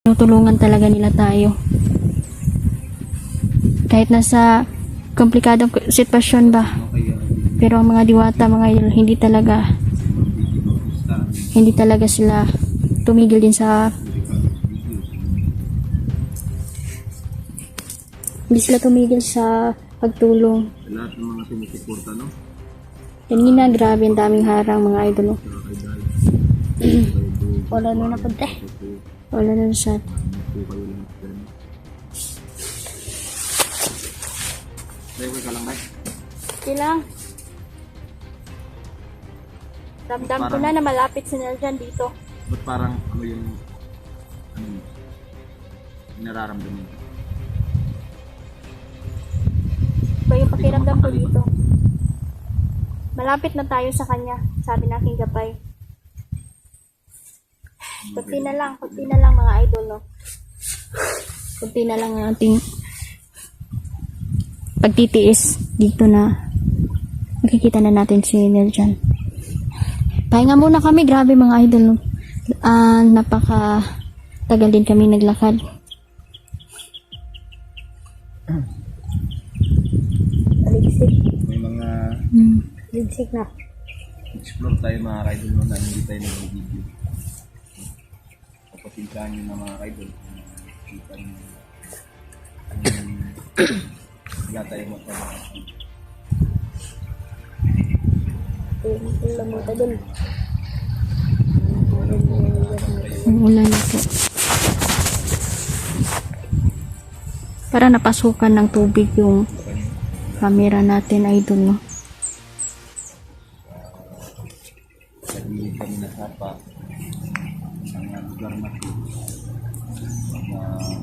Tutulungan talaga nila tayo. Kahit nasa komplikadong sitwasyon ba. Pero ang mga diwata, mga idol, hindi talaga sila tumigil din sa pagtulong. Sa lahat ng mga sumusuporta, no? Kanina, grabe ang daming harang mga idol. Wala na na punta. Wala na siya. Level ka lang, Bay. Okay lang. Ramdam ko na malapit si Neljan dito. Ba't parang ano yung nararamdaman ko? Ba yung pakiramdam ko dito? Malapit na tayo sa kanya, sabi ng aking gabay. Kunti na lang mga idol, no? Kunti na lang ang ating pagtitiis dito na makikita na natin si Neljan. Pahinga muna kami, grabe mga idol, no? Napaka tagal din kami naglakad. Ligsik. May mga Ligsik na. explore tayo mga idol no, na hindi tayo nag-video. Kapatidaan nyo na mga idol. Kita nyo. Wala tayo magpapakasal. Ulam mo doon. Ulan na po. Para napasukan ng tubig yung camera natin, idol, no? Hindi kami nasapa ang lugar na ito.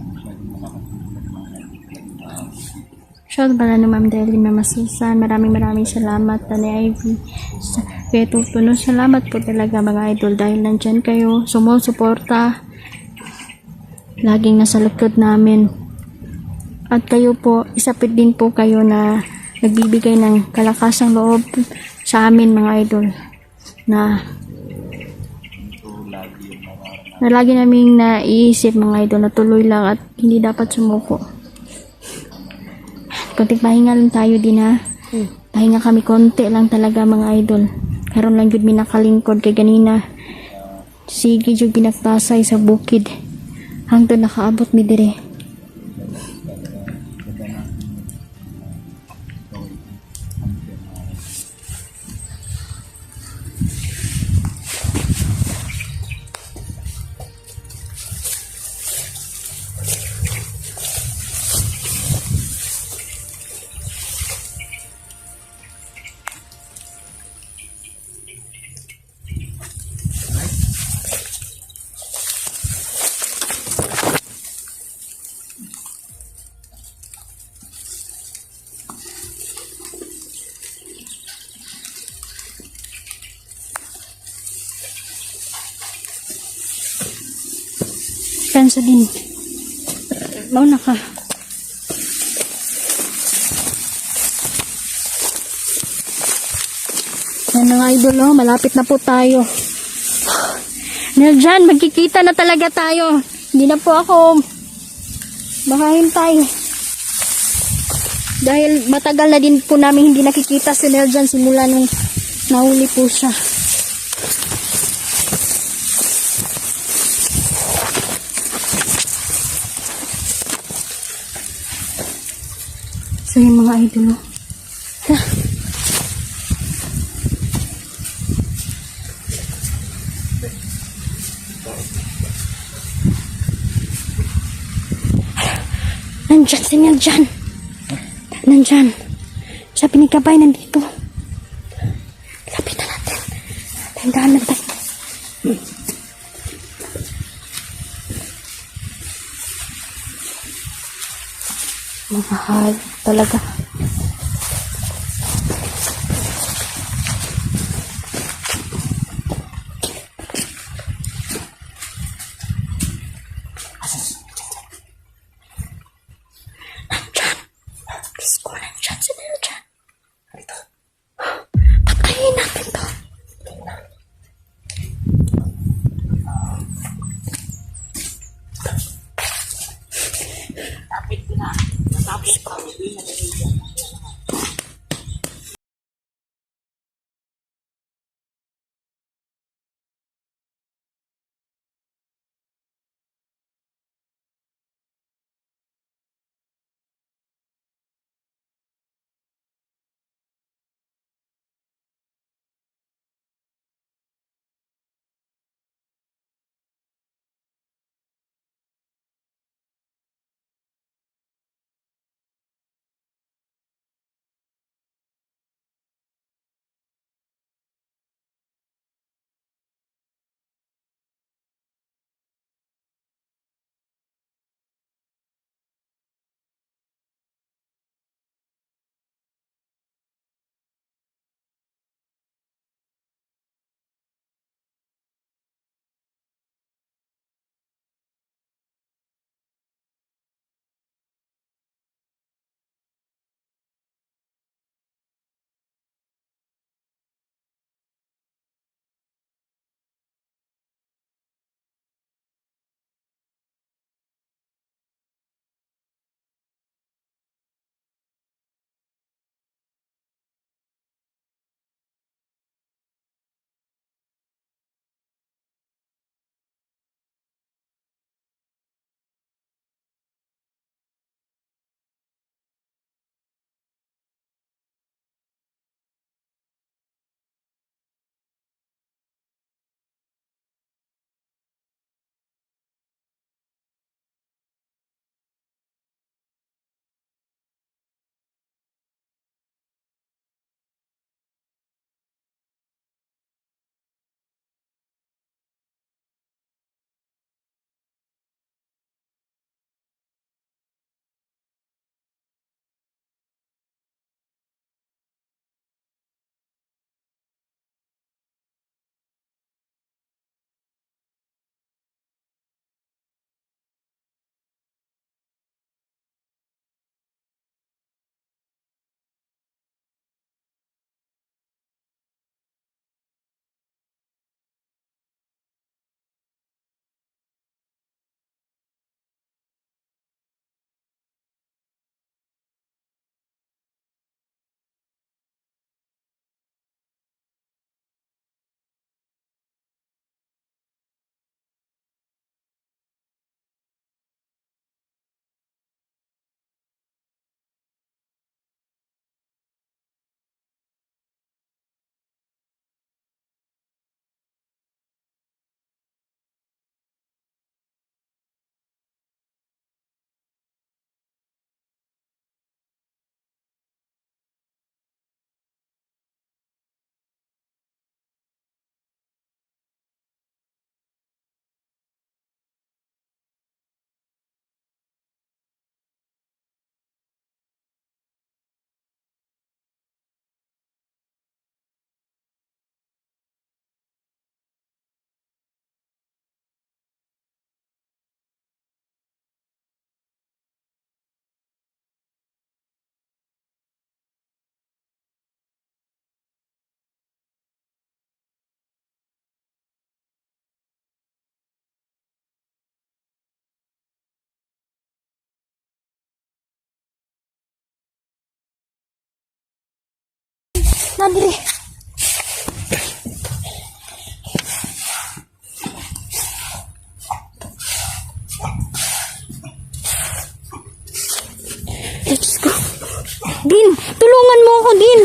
Masyadong makakatulog ng mga Shout pala ni Ma'am Deli Mamasisan. Maraming salamat, Tani Ivy. Kaya tutuno, salamat po talaga mga idol dahil nandyan kayo, sumusuporta, laging nasa likod namin. At kayo po, isapit din po kayo na nagbibigay ng kalakasang loob sa amin mga idol na lagi naming naiisip mga idol na tuloy lang at hindi dapat sumuko. Konting pahinga lang tayo din ha. Pahinga kami konti lang talaga mga idol. Karon lang jud mi nakalingkod kay ganina. Sige jud pinagtasay sa bukid. Hangtod nakaabot mi dire. Kansa din. Mauna ka. Yan mga idol, oh, malapit na po tayo. Neljan, magkikita na talaga tayo. Hindi na po ako makahintay. Dahil matagal na din po namin hindi nakikita si Neljan simula nung nahuli po siya. So yung mga idol, nandyan si Neljan. Nandyan. Sabi ni Kabay nandito. Lapitan natin. Tandaan na tayo. Mahal talaga. Nandyan. Diyos ko, nandyan si Neljan. Patayin natin to. diwata diri. Let's go. Din, tulungan mo ako, Din.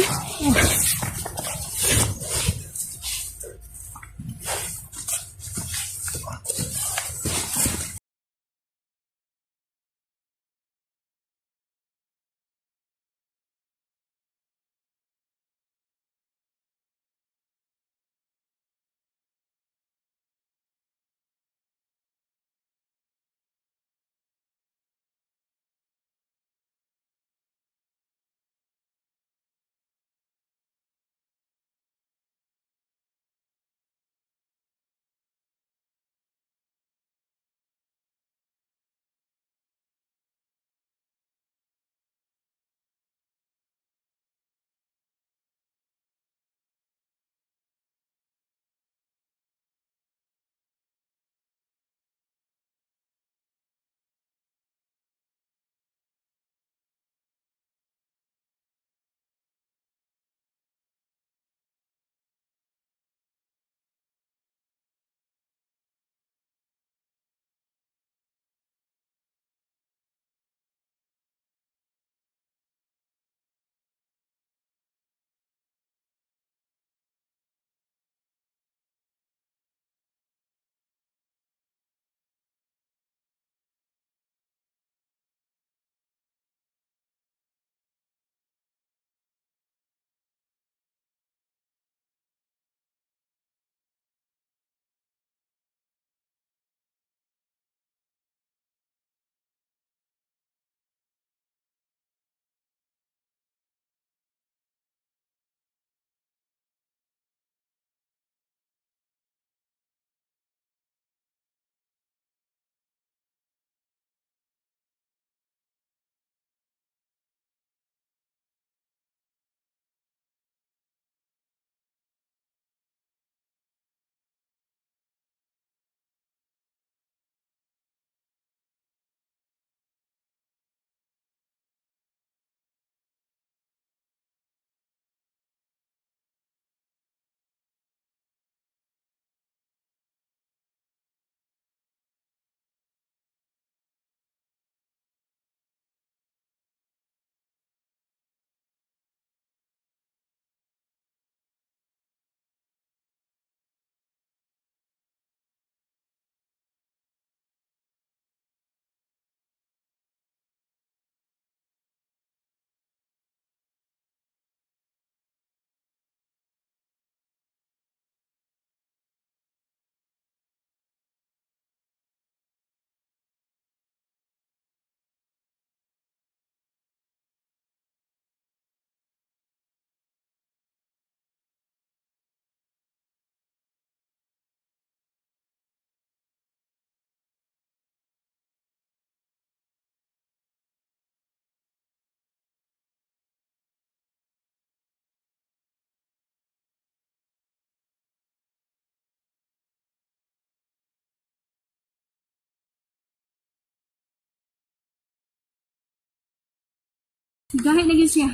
Gahit na gyud siya.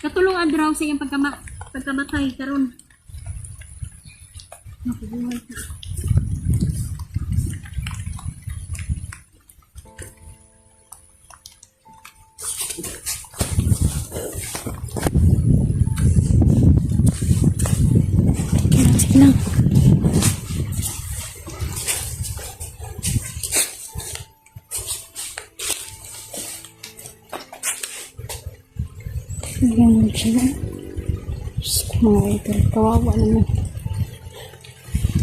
Katulong adraw sa iyang pagkamatay karon. Nakubuhay ka. Sige lang. Ayan sila. Mga idol, kawawa naman.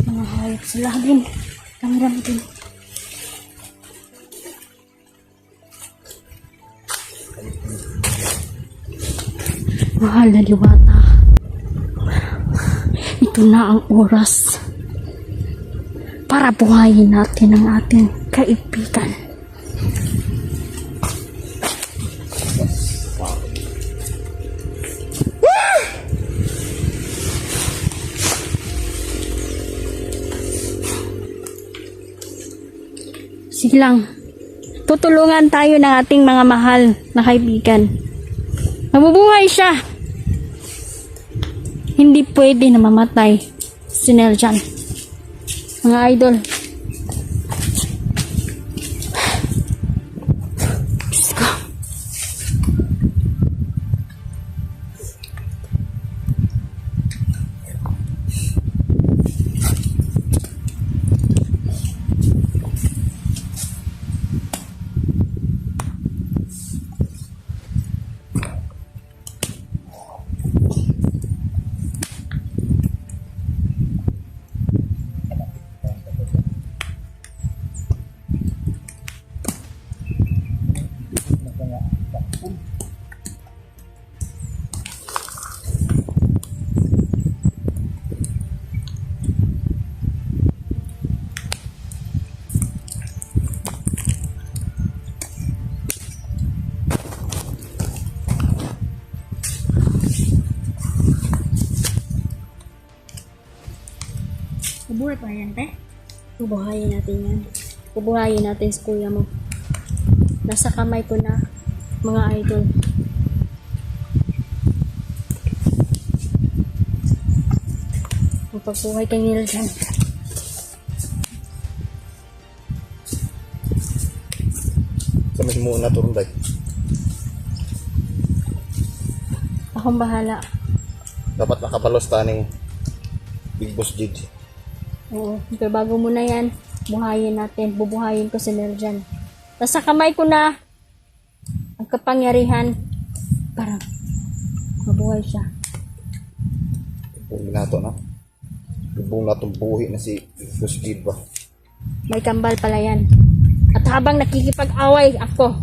Mga hayop sila din. Kamera mo din. Mahal na diwata. Ito na ang oras para buhayin natin ang ating kaibigan. Sige lang. Tutulungan tayo ng ating mga mahal na kaibigan. Mabubuhay siya. Hindi pwede na mamatay si Neljan. Mga idol. Diyos ko. Mabuhay pa yan, te? Bubuhayin natin yan. Bubuhayin natin si kuya mo. Nasa kamay ko na, mga idol. Magpagbuhay kay Neljan. Sa mas mo na turun day. Akong bahala. Dapat nakapalos taning Big Boss Jid. Oo, pero bago muna yan, buhayin natin. Bubuhayin ko si Neljan. Nasa kamay ko na ang kapangyarihan para mabuhay siya. Buong nato na. Buong natong buhi na si Big Boss Jid ba. May kambal pala yan. At habang nakikipag-away ako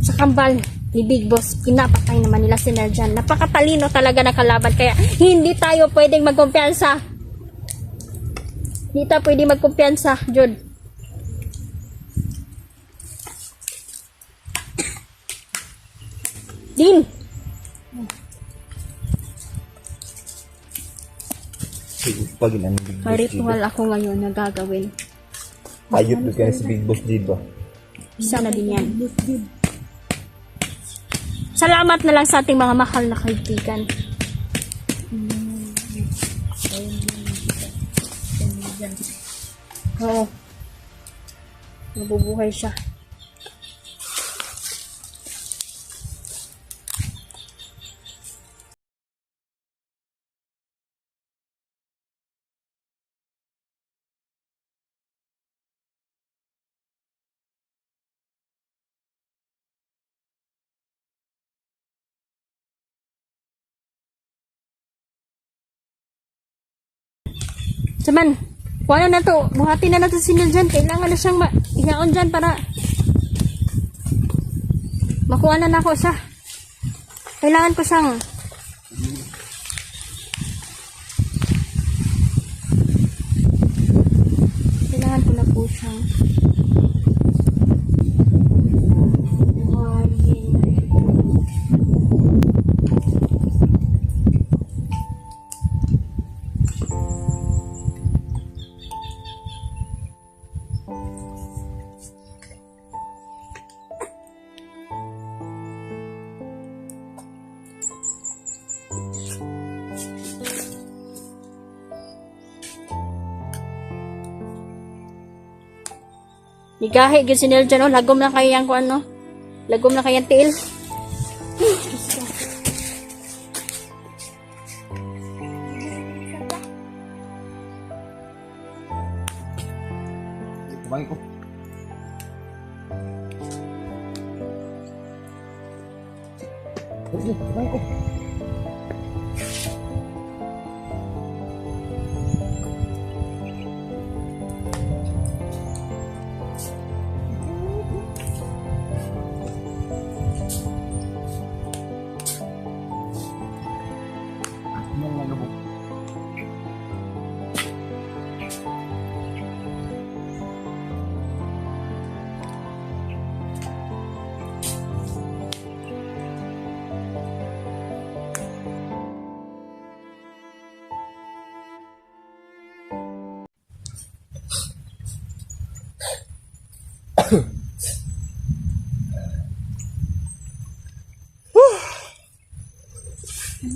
sa kambal ni Big Boss, pinapatay naman nila si Neljan. Napakatalino talaga na kalaban. Kaya hindi tayo pwedeng magkumpiyansa. Hindi tayo pwedeng magkumpiyansa, Jud. Din! Pag inang Big Boss May Jid. ritual ako ngayon na gagawin. Ayot doon kaya si Big Boss Jid ba. Isa na din yan. Salamat na lang sa ating mga mahal na kaibigan. Oo. Nabubuhay siya. Saman, kuha na to. Buhati na natin si Neljan. Kailangan na siyang ihaon dyan para makuha na ako siya. Kailangan ko siyang ko na po siyang buhayin. Igahi gyud si Neljan, oh, lagom na kayang ko ano. Lagom na kayang tiil. Kumain ko. Kumain ko.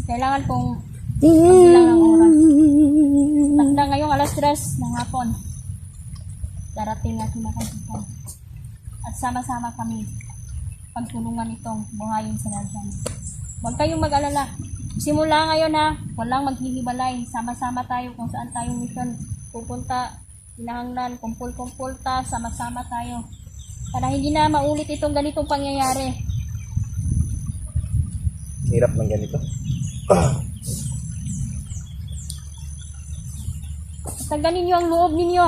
Kailangan kong Pagbilang ng oras. Tanda ngayong alas 3 ng hapon. Darating at kinakaibigan. At sama-sama kami pagtulungan itong buhayin sa Narjan. Huwag kayong mag-alala. Simula ngayon ha, walang maghihiwalay. Sama-sama tayo kung saan tayong mission pupunta. Pinahanglan, kumpul-kumpul ta, sama-sama tayo. Para hindi na maulit itong ganitong pangyayari. Hirap ng ganito. Taganin niyo ang loob ninyo.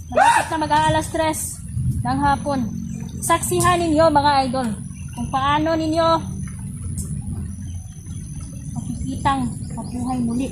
Malapit na mag-aalas 3 ng hapon. Saksihan ninyo mga idol kung paano ninyo makikitang mabuhay muli.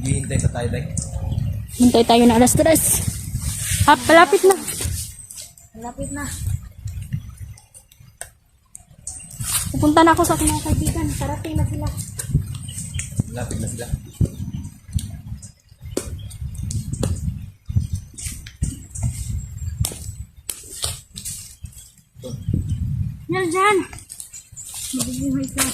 Hihintay pa tayo, Day. Hintay tayo na alas 3. Malapit na. Malapit na. Pupunta na ako sa aking mga kaibigan. Parating na sila. Lapit na sila. Yan dyan. Mabubuhay ka.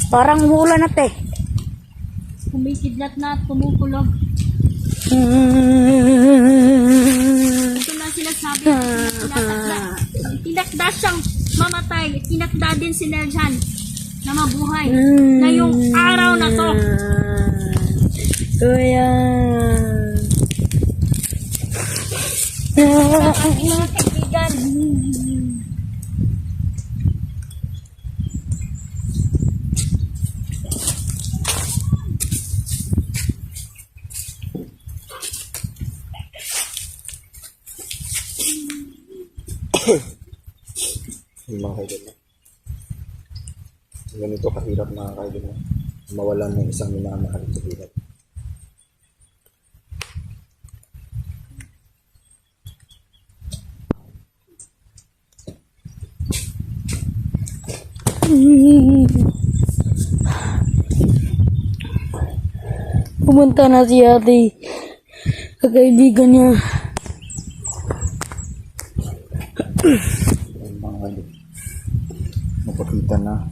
Parang umuulan na te. Kumikidlat na at kumukulog. Ito na sinasabi ko. Tinakda siyang mamatay. Tinakda din si Nerjan na mabuhay. Ngayong araw na to. Kuya. Ang mga kaibigan. Mga kaibigan. Ganito kahirap mga kaibigan. Mawalan ng isang minamahal sa buhay. Pumunta na si ate. Kagaibigan niya. Mga kaibigan. Mapakita na.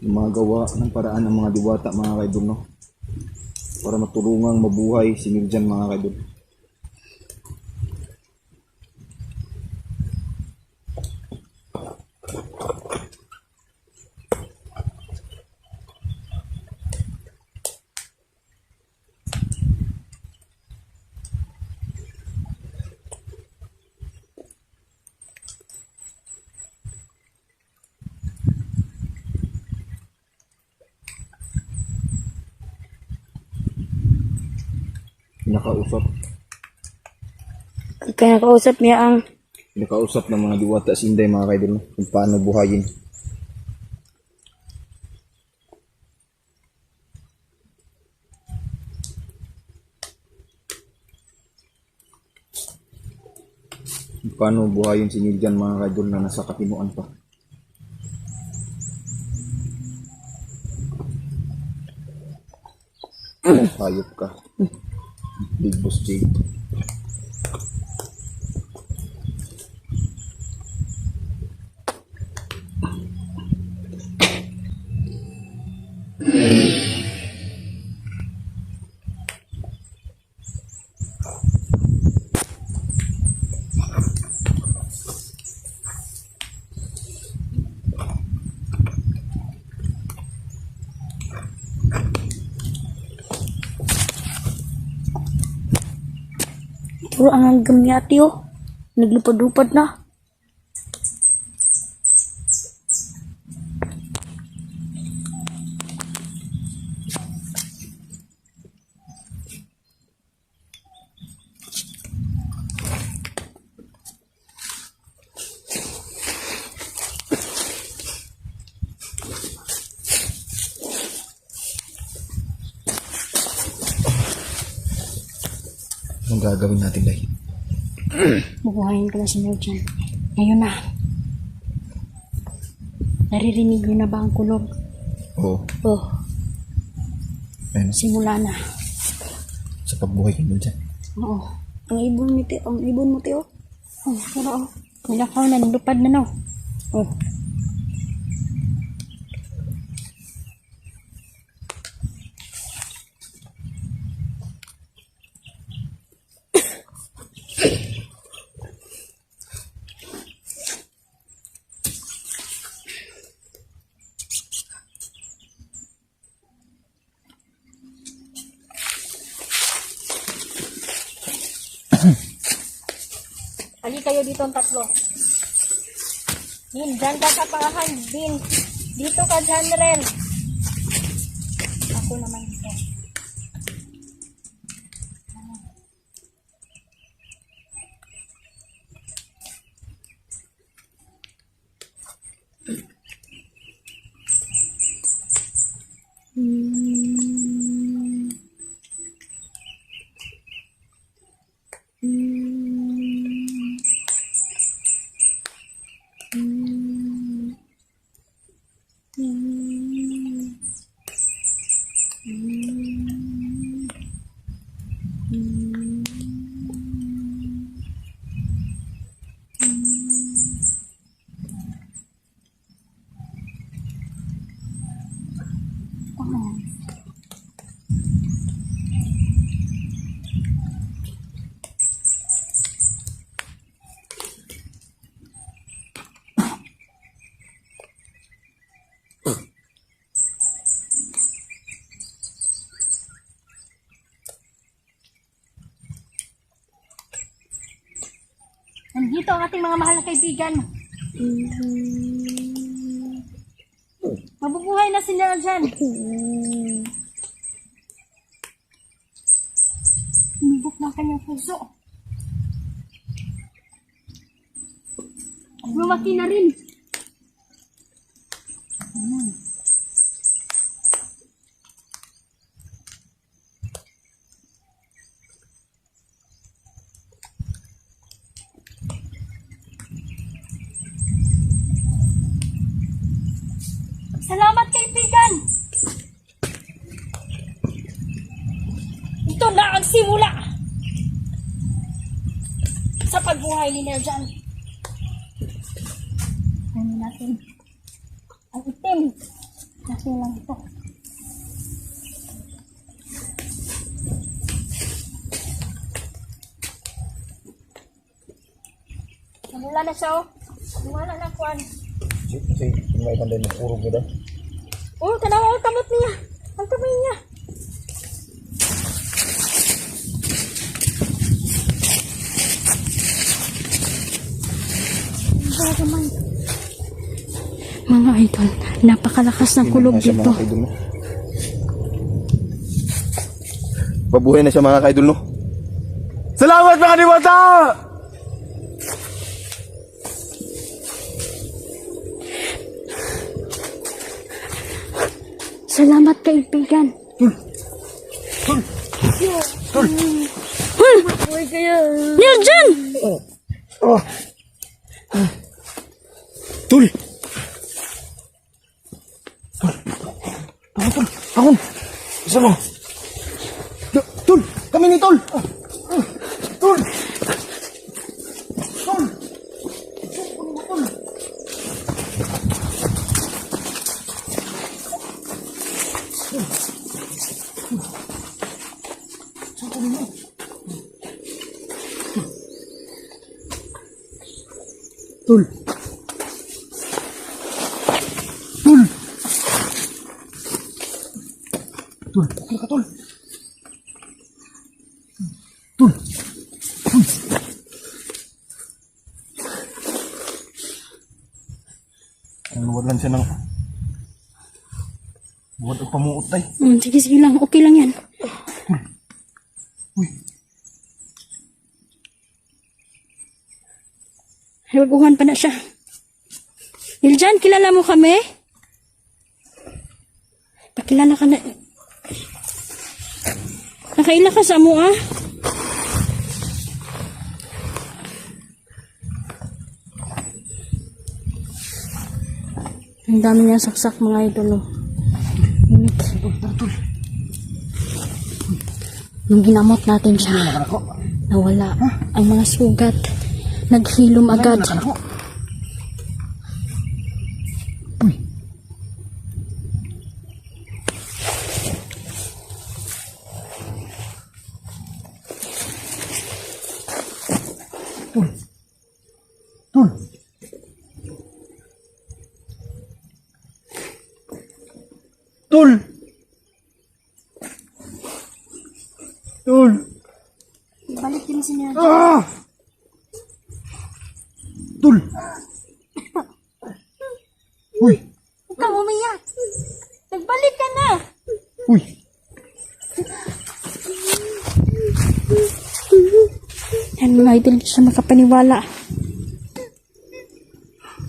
Gumagawa ng paraan ng mga diwata mga kaidol, no? Para matulungang mabuhay si Mirjan mga kaidol. Kinakausap niya ang Nakausap ng mga diwata si Inday mga kaidol, no? Kung paano buhayin. Kung paano buhayin si Mirjan mga kaidol na nasa katinuan pa. Hayop ka. Big Boss J. . Puro ang hanggang yati oh. Naglupad-lupad na. Anong gagawin natin, Day? Bubuhayin ko na si Nerjan. Ngayon na. Naririnig mo na ba ang kulog? Oo. Oh, Ayun, simula na. sa pagbuhay ko dyan. Oo. Ang ibon mo, Teo. Oh, pero oh. Nilakaw na, nilupad na no. Oh. Ali kayo dito ang tatlo. Bin, dyan ka sa pangahan. Bin, dito ka dyan rin. Ako naman dito. Nandito ang ating mga mahal na kaibigan. Mabubuhay na sila dyan. Umibok na ang kanyang puso. Lumaki na rin. Salamat kaibigan! Ito na ang simula sa pagbuhay ni Nerjan. Kunin natin ang itim na silang ito. Namula na siya oh. Namula na kuwan. Kasi, may kanday ng urog nila. Oh, tanawa ang kamot niya. Ang kamay niya. Mga idol, napakalakas ng kulog dito. Pabuhay na siya mga kaidol, no? Salamat mga diwata! Salamat kaibigan. Nerjan! Tul! Akon! Isa mo! Tul! Kami ni Tul! Tul! Tul! Tul. Tul. Tul. Tul ka, Tul. Tul. Ang luwad lang siya ng buwan ang pamuot tay. Sige, sige lang. Okay lang yan. Uy, Baguhan pa na siya. Iljan, kilala mo kami? Pakilala ka na. Nakaila ka sa mo, ah? Ang dami niya saksak, mga idol, oh. Ngunit, nung ginamot natin siya, nawala ang mga sugat. Naghilom agad. Tul. Tul. Tul. Tul. Balik din si niya. Ah! Tul. Uy. Huwag kang umiyak. Nagbalik ka na. Uy. Yan, mga idol, hindi siya makapaniwala.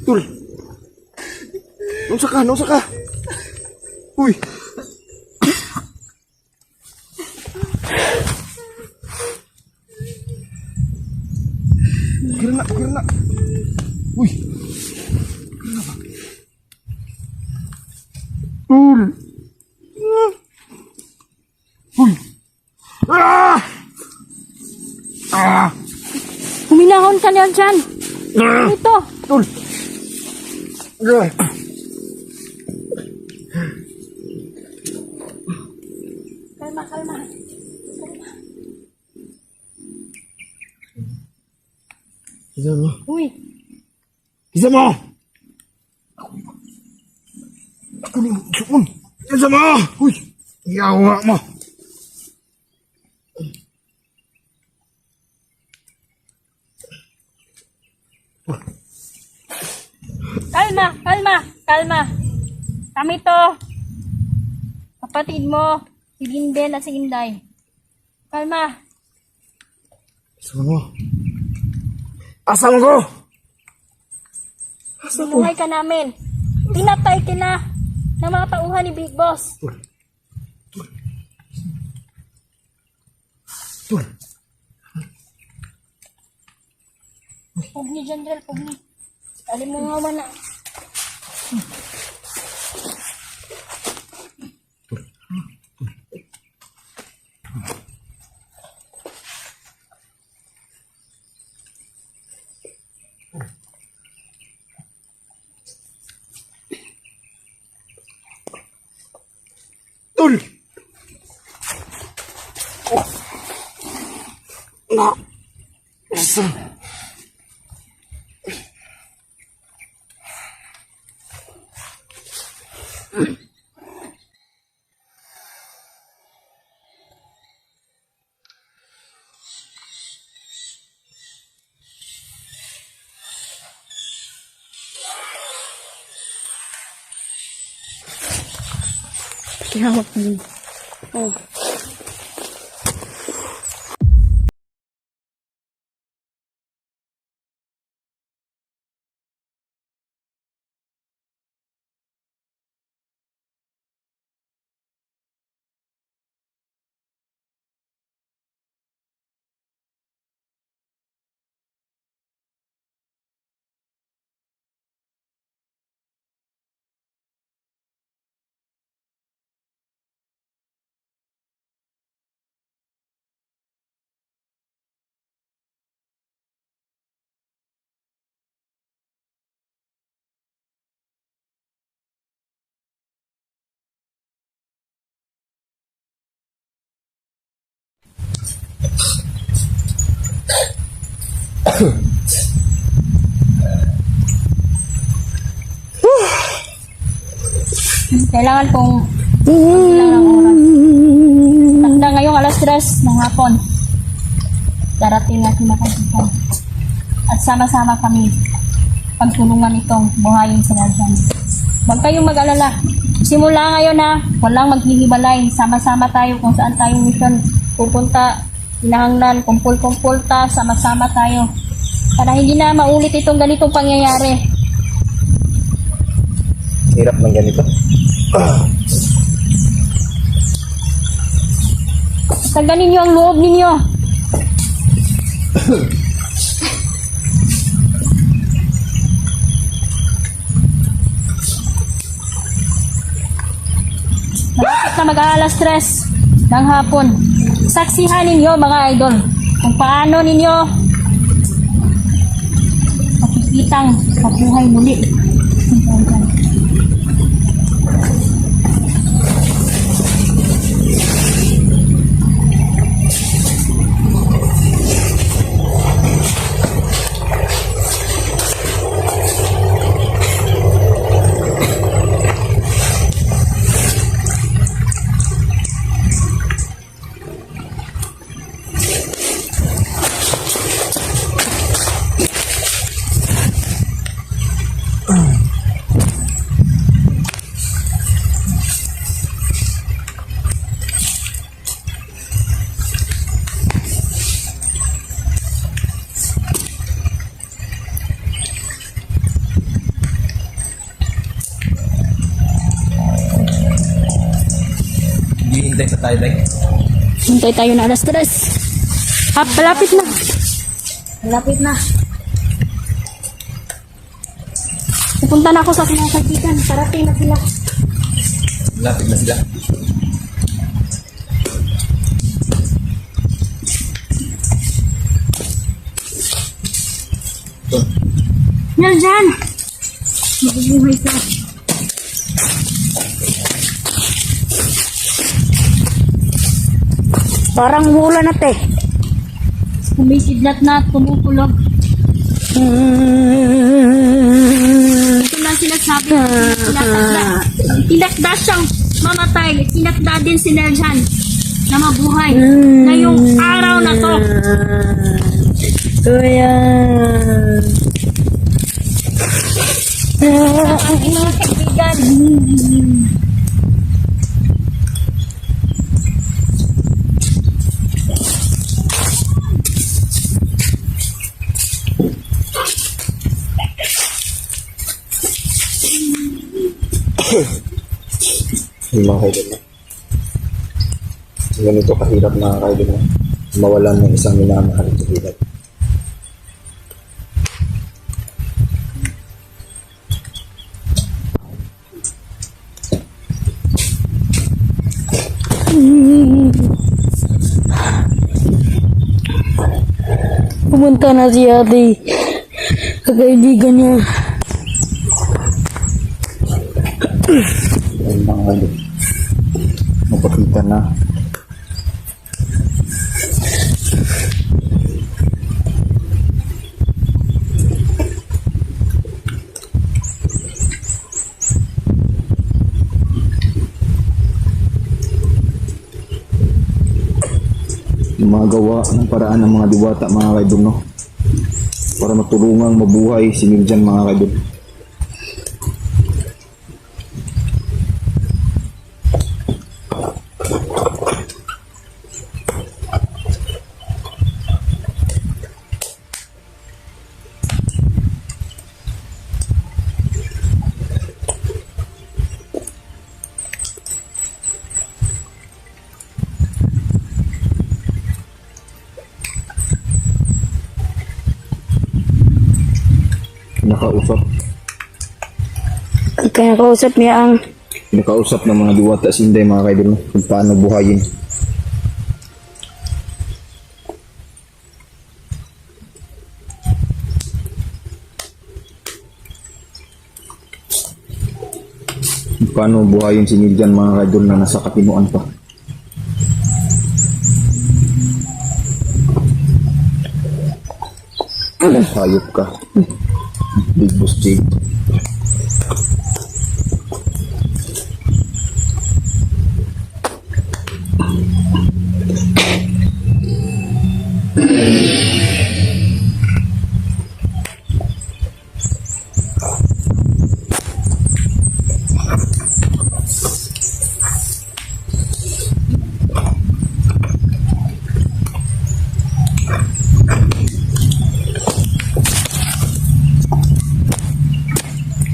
Tul. Nung saka. Uy. Kira na. Uy. Tul. Uy. Ah! Ah! Huminahon ka niya dyan. Ito. Tul. Ah! Kalma. Kisa mo. Uy. Kisa mo. Ako ni Sukun. Kisa mo. Uy. Yawa mo. Kalma. Kami to. Kapatid mo. Si Linden at si Inday. Kalma. Kisa mo. Asam ko. Sinuhay ka namin. Tinatay ka na ng mga tauhan ni Big Boss. Tul. Pugni, General, pugni. Alim mo nga na. Tul. Oh. Na. Asam. Pakihawak mo yun. Oh. Kailangan kong ilang ng oras. Takda ngayong alas 3 ng hapon. Darating na kinakasipan. At sama-sama kami pagtulungan itong buhayin si Narjan. Huwag kayong mag-alala. Simula ngayon na walang maghihibalay. Sama-sama tayo kung saan tayong mission pupunta. Hinahanglan, kumpul-kumpul ta, sama-sama tayo. Para hindi na maulit itong ganitong pangyayari. Hirap ng ganito. Taganin niyo ang loob ninyo. Malapit na mag-aalas 3 ng hapon. Saksihan ninyo mga idol kung paano ninyo makikitang mabuhay muli. Hihintay pa tayo, Day. Hintay tayo na alas 3. Malapit na. Malapit na. Pupunta na ako sa kinakaibigan. Parating na sila. Lapit na sila. Narjan! Mabubuhay ka. Parang mula na te. Kumisidlat na at kumukulog. Ito na sinasabi. Tinakda siyang mamatay. Tinakda din si Narjan na mabuhay. Ngayong araw na to. Kuya. Ang mga kaibigan. Yung mga kaidol na. Ganito kahirap mga kaidol na. Mawalan ng isang minamahal sa hirap. Pumunta na si ate. Kaibigan niya. Yung mga kaidol. Mapakita na. Yung mga gawa ng paraan ng mga diwata mga kaidol, no? Para matulungang mabuhay si Mirjan mga kaidol. Kinakausap niya ang Nakausap ng mga diwata si Inday mga kaidol, no? Kung paano buhayin. Kung paano buhayin si Mirjan mga kaidol na nasa katinuan pa. Hayop ka. Big Boss Jake.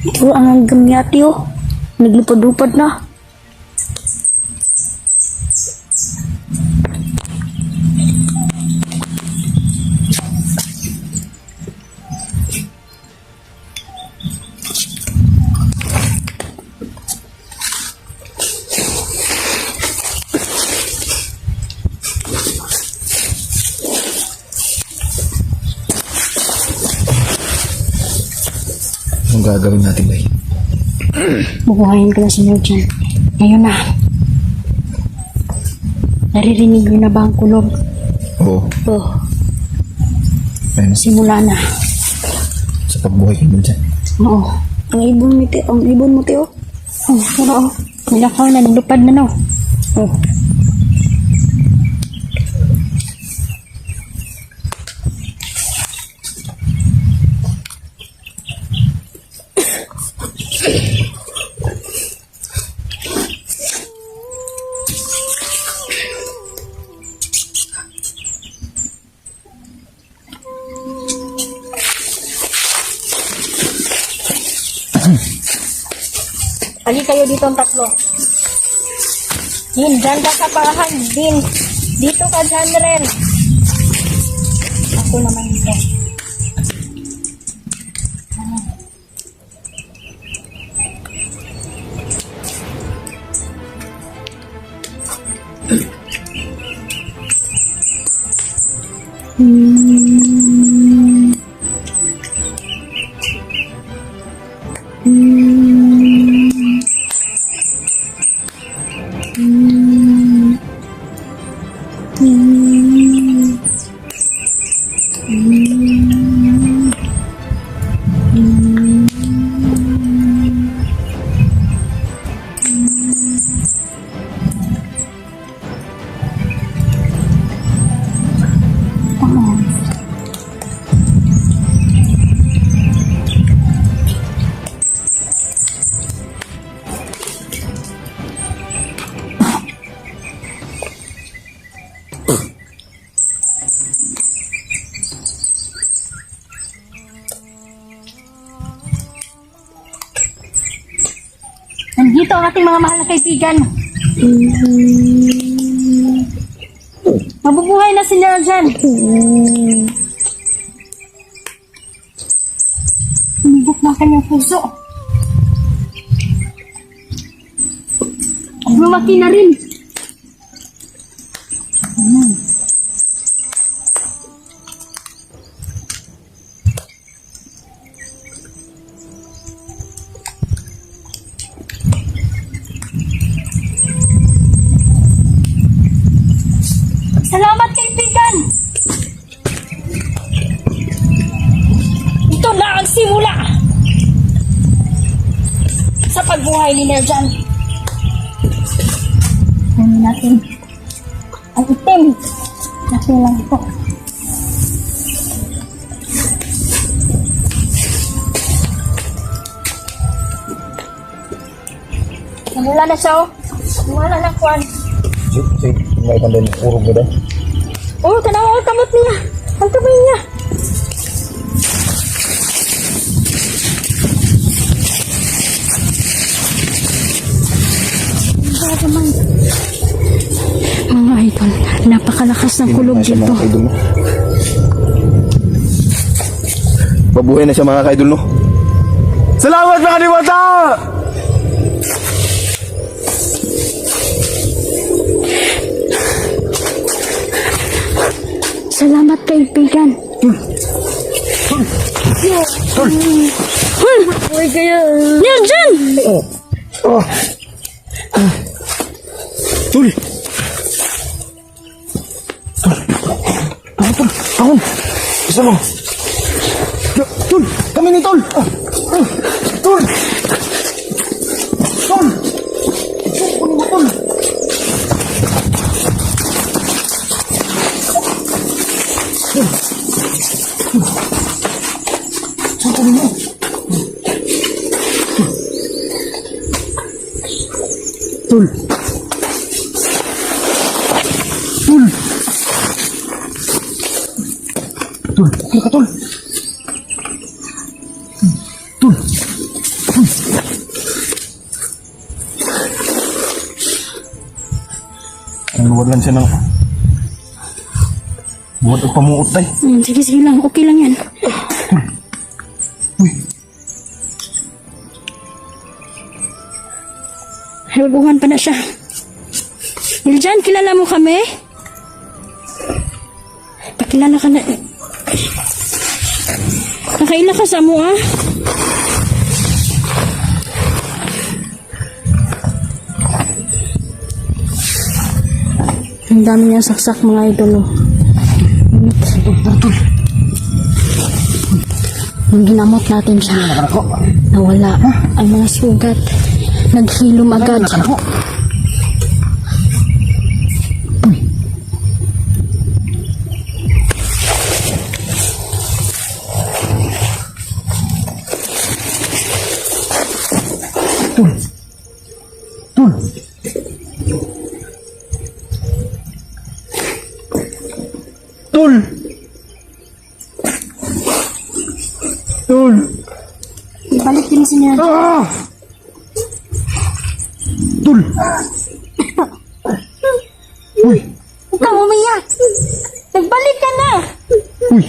Ito ang gamyati oh. Naglupad-lupad na. Anong gagawin natin, Day? Bubuhayin ko na si Nurjan. Ngayon na. Naririnig niyo na ba ang kulog? Oo. Oh, Ayun, simula na. sa pagbuhay ko dyan. Oo. Ang ibon mo, Teo. Oh, pero oh. Nilakaw na, nilupad na no. Oh. Ali kayo dito ang tatlo. Din, dyan ka sa bahay. Din, dito ka dyan rin. Ako naman dito. Nandito ang ating mga mahal na kaibigan. Mabubuhay na si Nurjan. Umibok na ang kanyang puso. Lumaki na rin. Salamat, kaibigan! Ito na ang simula sa pagbuhay ni Nurjan. Ano natin? Ang itim. Natin lang ito. Wala na siya, oh. Wala na kuwan. Jake, may tanda yung urog na. Oh, tanawa ang kamot niya. Ang kamay niya. Mga idol, napakalakas ng kulog Siya, dito. mga kaidol, no? Babuhay na siya, mga kaidol, no? Salamat, mga diwata! Salamat, kaibigan. Uy, kaya. Nurjan! Tuli! Ako! Gusto mo? tol! Tol! Tol! Kunin mo, tol! Kunin mo! Tol! Tol! Tol! Okay ka, tol! Tol! Ang luwad lang siya ng buhat o pamuot tay. Sige, sige lang. Okay lang yan. Uy, Naguguhan pa na siya. Miljan, kilala mo kami? Pakilala ka na. Nakaila ka sa mo, ah? Ang dami niyang saksak, mga idol, oh. Nung ginamot natin siya, nawala ang mga sugat. Naghilom agad. tol! Tol! Tol! Tol! Balik din si niya. Ah! Tol! Uy! Huwag kang umiyak. Nagbalik ka na. Uy!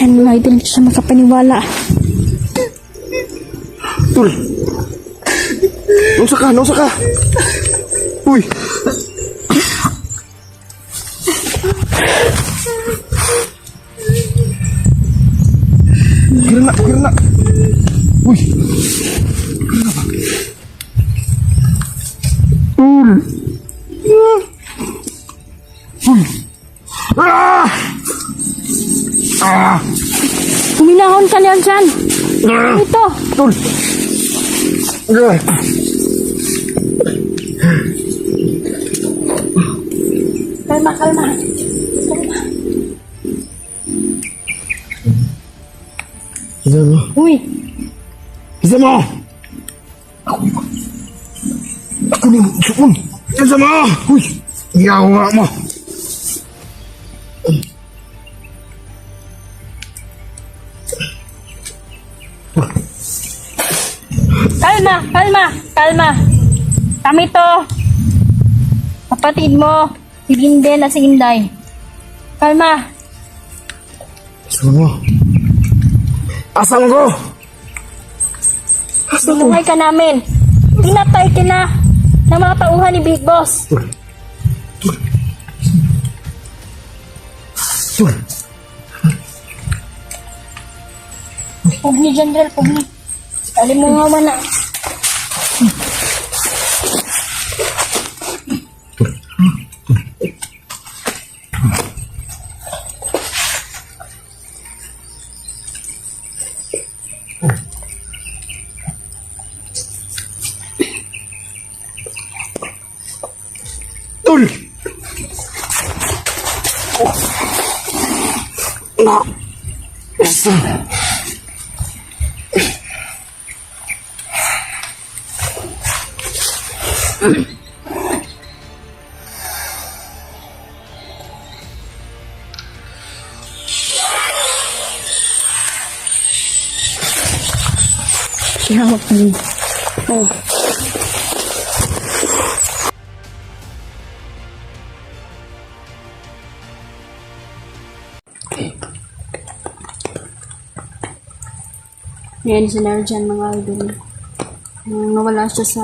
Yan, mga idol, hindi siya makapaniwala. Tol! Nausa ka! Nausa ka! Uy! Kira na! Kira na! Uy! Kira na ba? Tol! Uy! Ah! Ah! Huminahon ka niyan dyan. Ah! Ito. Tol! Ah! Kalma, kalma. Isa mo! Uy, Isa mo! Ako ni Sukun! Isa mo! Uy! Yawa mo! Kalma, kalma, kalma. Kami to. Kapatid mo, si Linden at si Inday. Kalma. Isa mo! Asam ko! Binuhay ka namin. Pinatay ka na ng mga tauhan ni Big Boss. Tol! Pugni, General, pugni. Alim mo nga man na. Tol! Na! Isa! ihawak mo. Oh. Yan si Narjan, mga idol. Nawala siya sa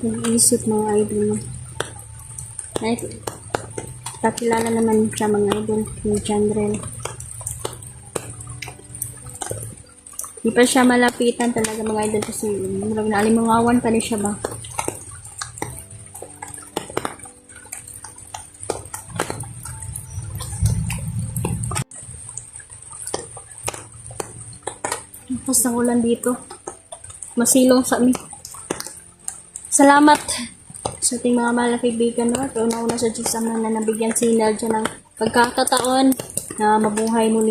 nag-iisip, mga idol. Ay, kakilala naman siya, mga idol, yung Chandrel. Di pa siya malapitan talaga, mga idol, kasi nalimangawan pa rin siya ba. lakas ng ulan dito. Masilong sa amin. Salamat sa ating mga mahal na kaibigan, no? At una-una sa Diyos Ama na nabigyan si Nelja ng pagkakataon na mabuhay muli.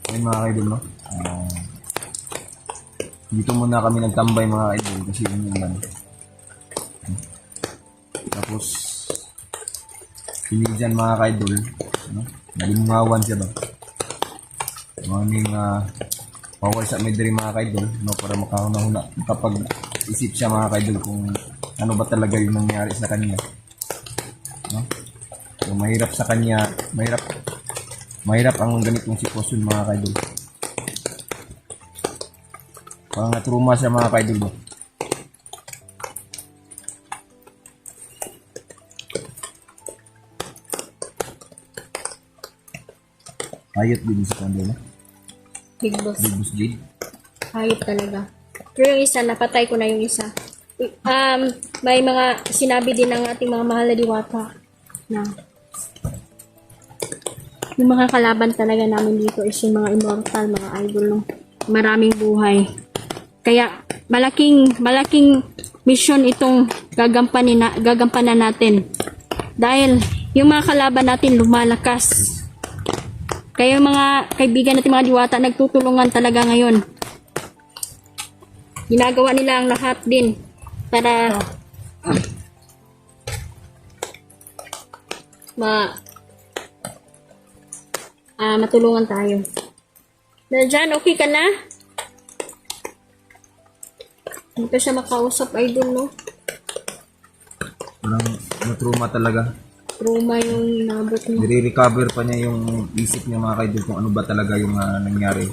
Ayun mga kaidol, no? Dito muna kami nagtambay mga kaidol kasi yun yung yan. Tapos, pinigyan mga kaidol, no? Nalingawan siya ba? Maraming pawal sa medri mga kaidol, no? Para makahuna-huna kapag isip siya mga kaidol kung ano ba talaga yung nangyari sa kanya. No? So, mahirap sa kanya, mahirap ang ganitong sitwasyon mga kaidol. Parang natruma siya mga kaidol mo. Hayat din si Kando na. Big Boss. Big Boss Jade. Hayop talaga. Pero yung isa, napatay ko na yung isa. May mga sinabi din ng ating mga mahal na diwata na yung mga kalaban talaga namin dito is yung mga immortal, mga idol, no? Maraming buhay. Kaya malaking mission itong gagampanan natin. Dahil yung mga kalaban natin lumalakas. Kaya yung mga kaibigan natin mga diwata nagtutulungan talaga ngayon. Ginagawa nila ang lahat din para matulungan tayo. Diyan, okay ka na? Hindi pa siya makausap, idol, no? Parang natruma talaga. Trauma yung nabot niya. Nire-recover pa niya yung isip niya mga kaidol kung ano ba talaga yung nangyari.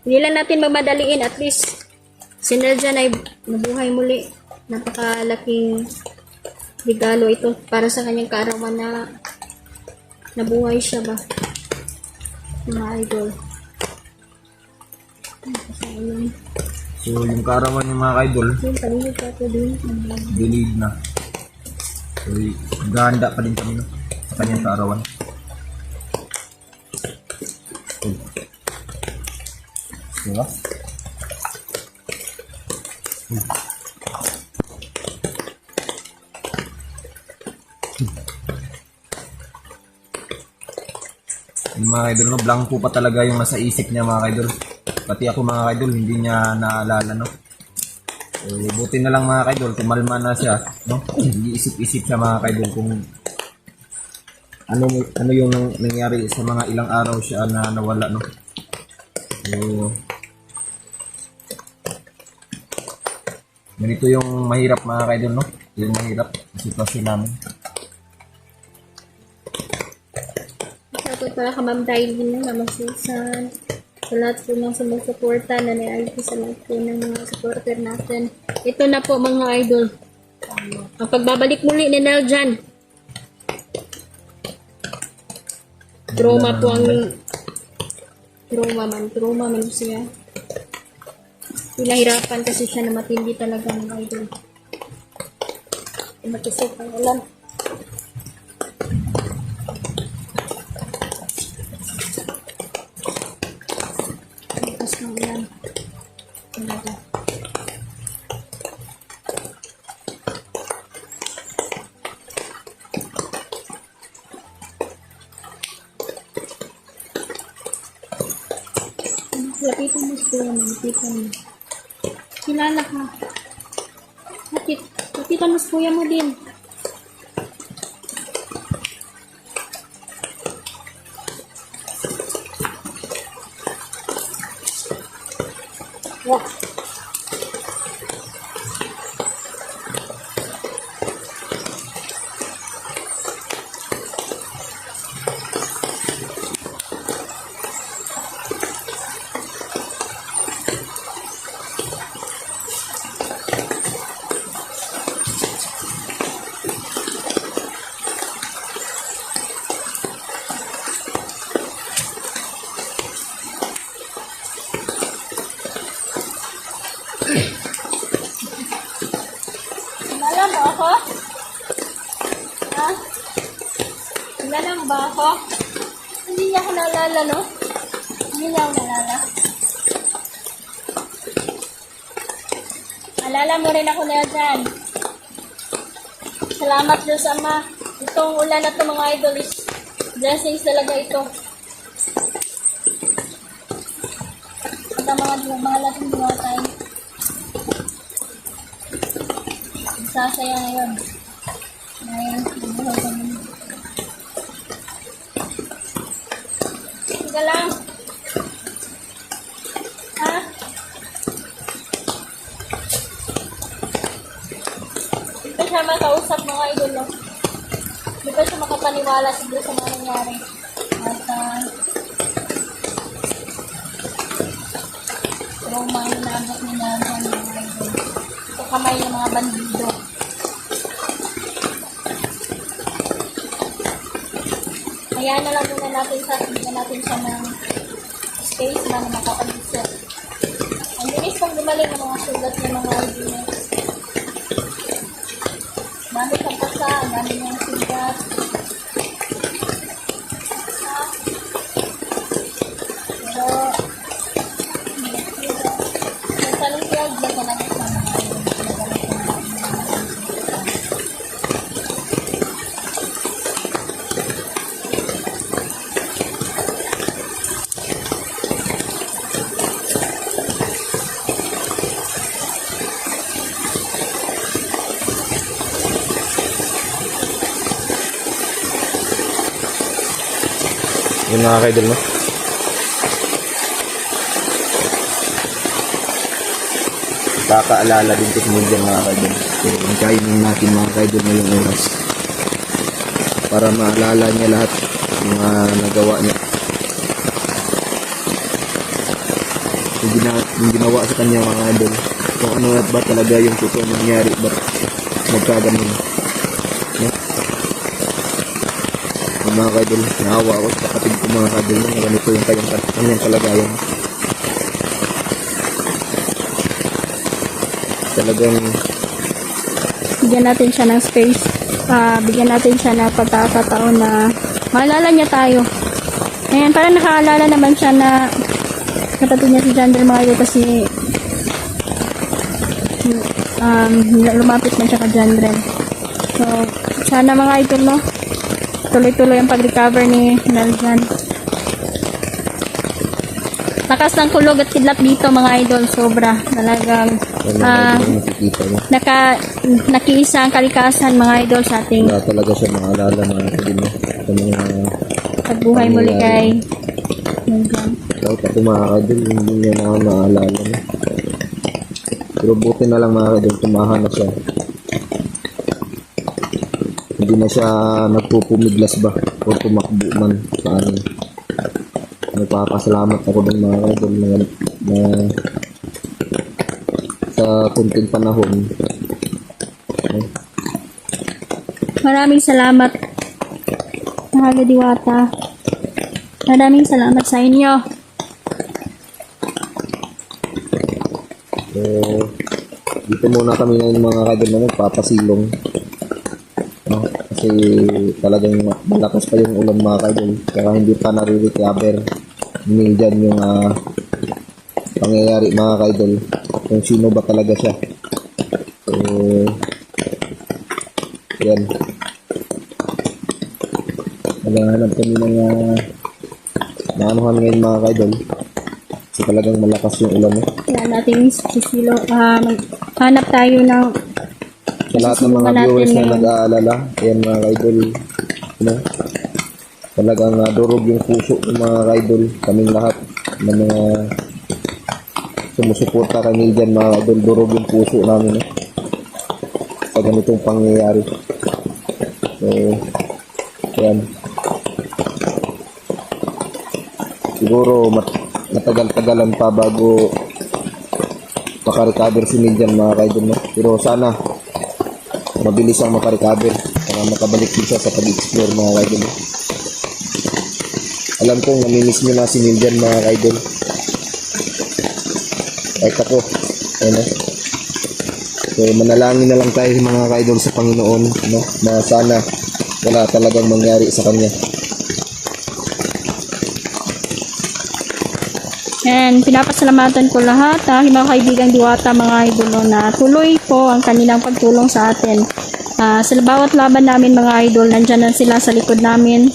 Hindi lang natin mamadaliin, at least si Nelja ay nabuhay muli. Napakalaking regalo ito para sa kanyang kaarawan na nabuhay siya ba, mga idol. So yung kaarawan yung mga kaidol, Yung paligid ka ito din. delayed na. So gahanda pa din kami, no? Sa kanyang kaarawan. Diba? Yung mga idol, no, blanco pa talaga yung nasa isip niya mga idol. Pati ako mga idol, hindi niya naalala, no. So, buti na lang mga idol, kumalma na siya, no. Hindi isip-isip siya mga idol kung ano yung nangyari sa mga ilang araw siya na nawala, no. So, ganito yung mahirap mga idol, no. Yung mahirap na sitwasyon namin. Shoutout para ka Ma'am Dailin na Ma'am Susan. Sa lahat po ng sumusuporta na ni-IP sa lahat po ng mga supporter natin. Ito na po mga idol. Ang pagbabalik muli ni Neljan. Trauma po ang trauma man siya. Pinahirapan kasi siya na matindi talaga mga idol. Matusok ang ulan. Lakas ng ulan. Talaga. Lapitan mo siya, lapitan mo. Kilala ka. Lapitan mo sa kuya mo din. Wah. ako? Ha? Kilala mo ba ako? Hindi niya ako naalala, no? Hindi niya ako naalala. Alala mo rin ako na dyan. Salamat Diyos Ama. Itong ulan na ito mga idol is blessings talaga ito. At ang mga laking buhatay. Sasaya ngayon. Ngayon, buhay kami. Sige lang. Ha? Hindi pa siya makausap mga idol, no? Hindi pa siya makapaniwala siguro sa mga nangyari. At, trauma yung naabot niya dyan mga idol. Ito kamay ng mga bandido. Hayaan na lang muna natin bigyan natin siya ng space na makapag-isip. Ang bilis pang gumaling ng mga sugat ng mga idol. Dami siyang pasa, ang dami niyang sugat. Pero, nagsalungyag na sa lang sa mga idol. Yung mga kaidol, no? Kakaalala din ko sa dyan mga kaidol. So, kainin natin mga kaidol ngayong oras. Para maalala niya lahat ng mga nagawa niya. Yung ginawa sa kanya mga kaidol. Kung ano ba talaga yung totoo nangyari. Ba't magkaganon? No? Mga kaidol, naawa ako sa kapatid ko mga kaidol na ganito yung kanyang kalagayan. Talagang Bigyan natin siya ng space. Bigyan natin siya ng pagkakataon na maalala niya tayo. Ayan, parang nakaalala naman siya na kapatid niya si Jander mga idol kasi lumapit na siya kay Jander. So, sana mga idol, no? Tuloy-tuloy ang pag-recover ni Naljan. Lakas ng kulog at kidlat dito mga idol, sobra. Talagang nakikita niya. nakiisa ang kalikasan mga idol sa ating Wala talaga siya maalala mga kaidol. Sa mga pagbuhay muli kay Naljan. kahit ako mga kaidol, hindi niya na maalala niya. Pero buti na lang mga kaidol, tumahan na siya. Hindi na siya nagpupumiglas ba o tumakbo man sa amin. Nagpapasalamat ako ng mga kaidol na sa kunting panahon. Maraming salamat mga Diwata. Maraming salamat sa inyo. So, dito muna kami ngayon mga kaidol na magpapasilong. No? Kasi talagang malakas pa yung ulan mga kaidol. Kaya hindi pa nare-recover. Hindi dyan yung pangyayari mga kaidol. Kung sino ba talaga siya. So, yan. Naghahanap kami ng maanuhan ngayon mga kaidol. Kasi talagang malakas yung ulan. No? Kaya natin sisilo. Hanap tayo ng Sa lahat ng mga viewers na nag-aalala, ayan mga kaidol, talagang durog yung puso ng mga kaidol, kaming lahat ng mga sumusuporta kami dyan mga kaidol, durog yung puso namin sa ganitong pangyayari. So, ayan. Siguro matagal-tagalan pa bago makarecover si Miljan mga kaidol. Pero sana mabilis ang makarecover para makabalik din siya sa pag-explore mga kaidol. Alam kong namimiss nyo na si Miljan mga kaidol. Kahit ako, ayun So manalangin na lang tayo mga ka-idol sa Panginoon, no? Na sana wala talagang mangyari sa kanya. And pinapasalamatan ko lahat aking mga kaibigang diwata, mga idol, no, na tuloy po ang kanilang pagtulong sa atin. Sa bawat laban namin mga idol, nandyan na sila sa likod namin,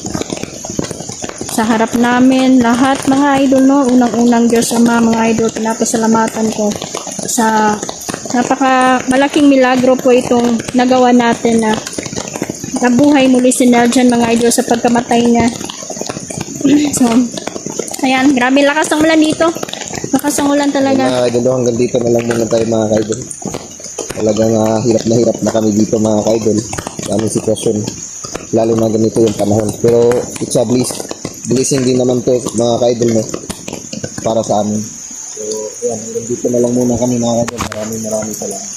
sa harap namin, lahat mga idol, no. Unang-unang Diyos Ama, mga idol, pinapasalamatan ko sa napaka malaking milagro po itong nagawa natin na nabuhay muli si Neljan mga idol sa pagkamatay niya. So, ayan, grabe lakas ng ulan dito. Lakas ng ulan talaga. Mga idol, hanggang dito na lang muna tayo mga ka-idol. Talagang hirap na kami dito mga ka-idol. Aming sitwasyon. Lalo na ganito yung panahon. Pero it's a blessing din naman to mga ka-idol, no? Para sa amin. So, ayan, hanggang dito na lang muna kami mga ka-idol. Maraming salamat.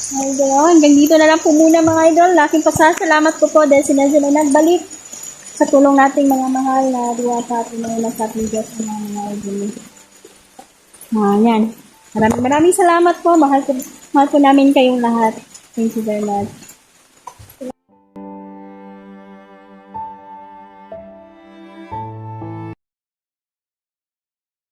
Idol, hanggang dito na lang po muna mga idol. Laking pasasalamat ko po dahil sinadya na nagbalik sa tulong nating mga mahal na diwata at mga sa ating Diyos ng mga idol. Yan. Maraming salamat po. Mahal po namin kayong lahat. Thank you very much.